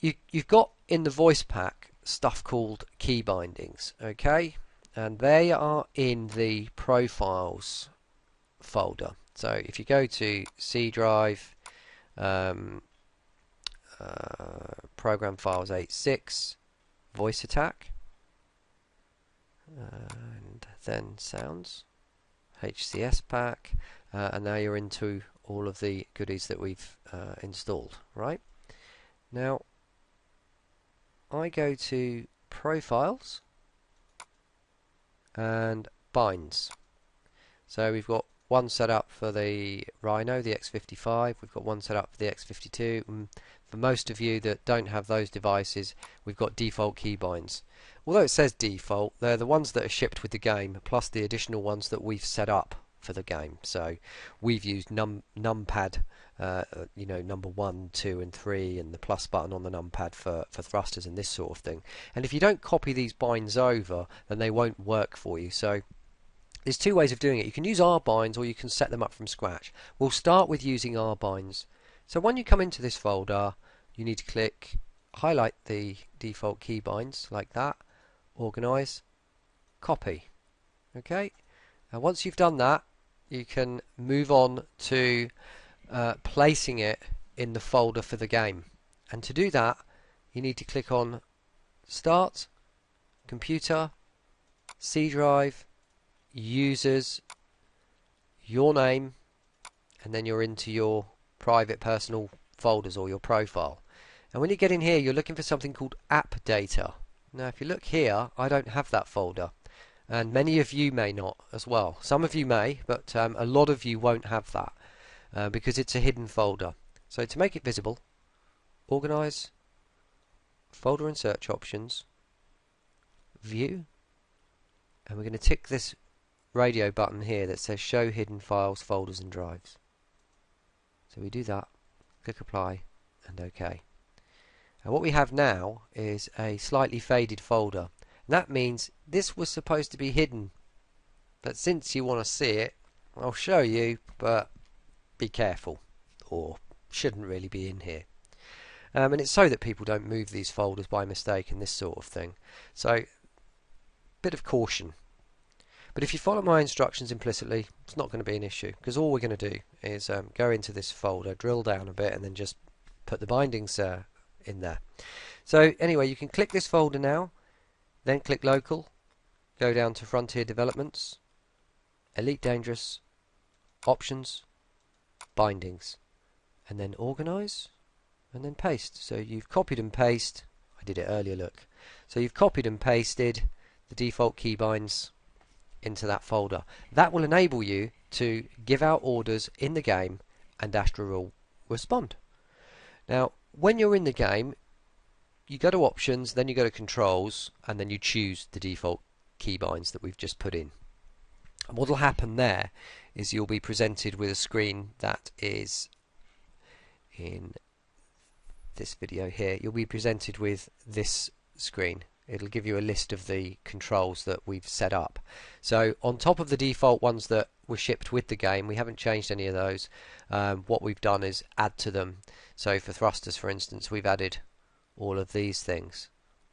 you've got in the voice pack stuff called key bindings, okay, and they are in the profiles folder. So if you go to C drive, program files 86, voice attack, and then sounds, HCS pack, and now you're into all of the goodies that we've installed. Right now, I go to profiles and binds. So we've got one set up for the Rhino, the X55. We've got one set up for the X52. And for most of you that don't have those devices, we've got default keybinds. Although it says default, they're the ones that are shipped with the game, plus the additional ones that we've set up for the game. So we've used numpad, number 1, 2 and 3, and the plus button on the numpad for thrusters and this sort of thing. And if you don't copy these binds over, then they won't work for you. So there's two ways of doing it. You can use R binds or you can set them up from scratch. We'll start with using R binds. So when you come into this folder, you need to highlight the default key binds like that, organize, copy. Okay, and once you've done that, you can move on to placing it in the folder for the game. And to do that, you need to click on Start, Computer, C drive, Users, your name, and then you're into your private personal folders or your profile. And when you get in here, you're looking for something called App Data. Now if you look here, I don't have that folder, and many of you may not as well. Some of you may, but a lot of you won't have that because it's a hidden folder. So to make it visible, organize, folder and search options, view, and we're going to tick this radio button here that says show hidden files, folders and drives. So we do that, click apply and OK. And what we have now is a slightly faded folder. And that means this was supposed to be hidden, but since you want to see it, I'll show you, but be careful, or shouldn't really be in here. And it's so that people don't move these folders by mistake and this sort of thing. So bit of caution. But if you follow my instructions implicitly, it's not going to be an issue, because all we're going to do is go into this folder, drill down a bit, and then just put the bindings in there. So anyway, you can click this folder now, then click Local, go down to Frontier Developments, Elite Dangerous, Options, Bindings, and then Organize, and then Paste. So you've copied and pasted, I did it earlier, look. So you've copied and pasted the default keybinds into that folder. That will enable you to give out orders in the game and Astra will respond. Now when you're in the game, you go to options, then you go to controls, and then you choose the default keybinds that we've just put in. And what will happen there is you'll be presented with a screen that is in this video here. You'll be presented with this screen. It'll give you a list of the controls that we've set up. So on top of the default ones that were shipped with the game, we haven't changed any of those. What we've done is add to them. So for thrusters, for instance, we've added all of these things.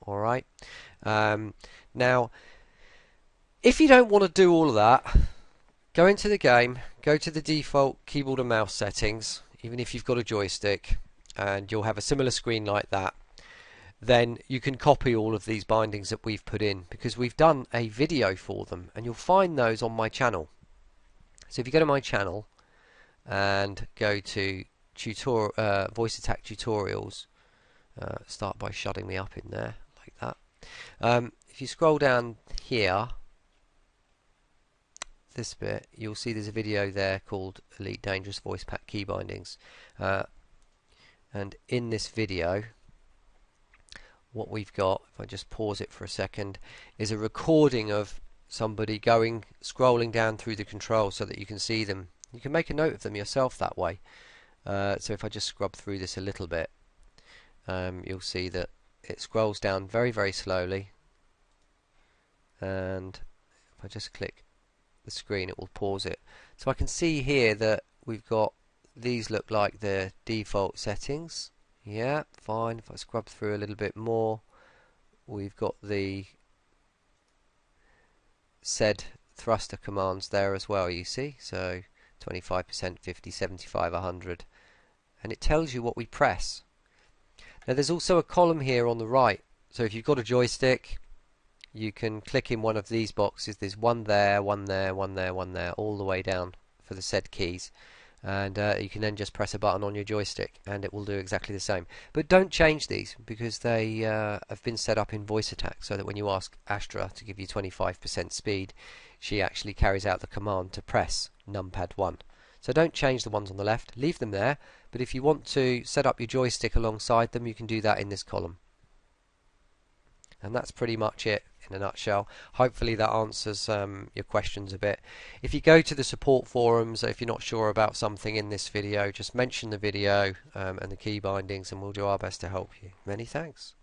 Alright. Now, if you don't want to do all of that, go into the game, go to the default keyboard and mouse settings, even if you've got a joystick, and you'll have a similar screen like that. Then you can copy all of these bindings that we've put in, because we've done a video for them, and you'll find those on my channel. So if you go to my channel and go to voice attack tutorials, start by shutting me up in there like that. If you scroll down here, this bit, you'll see there's a video there called Elite Dangerous Voice Pack Key Bindings, and in this video what we've got, if I just pause it for a second, is a recording of somebody scrolling down through the controls so that you can see them. You can make a note of them yourself that way. So if I just scrub through this a little bit, you'll see that it scrolls down very, very slowly, and if I just click the screen, it will pause it. So I can see here that we've got, these look like the default settings. Yeah, fine. If I scrub through a little bit more, we've got the said thruster commands there as well, you see. So 25%, 50, 75, 100. And it tells you what we press. Now there's also a column here on the right. So if you've got a joystick, you can click in one of these boxes. There's one there, one there, one there, one there, all the way down for the said keys. And you can then just press a button on your joystick and it will do exactly the same. But don't change these because they have been set up in voice attack so that when you ask Astra to give you 25% speed, she actually carries out the command to press numpad 1. So don't change the ones on the left, leave them there, but if you want to set up your joystick alongside them, you can do that in this column. And that's pretty much it in a nutshell. Hopefully that answers your questions a bit. If you go to the support forums, if you're not sure about something in this video, just mention the video and the key bindings and we'll do our best to help you. Many thanks.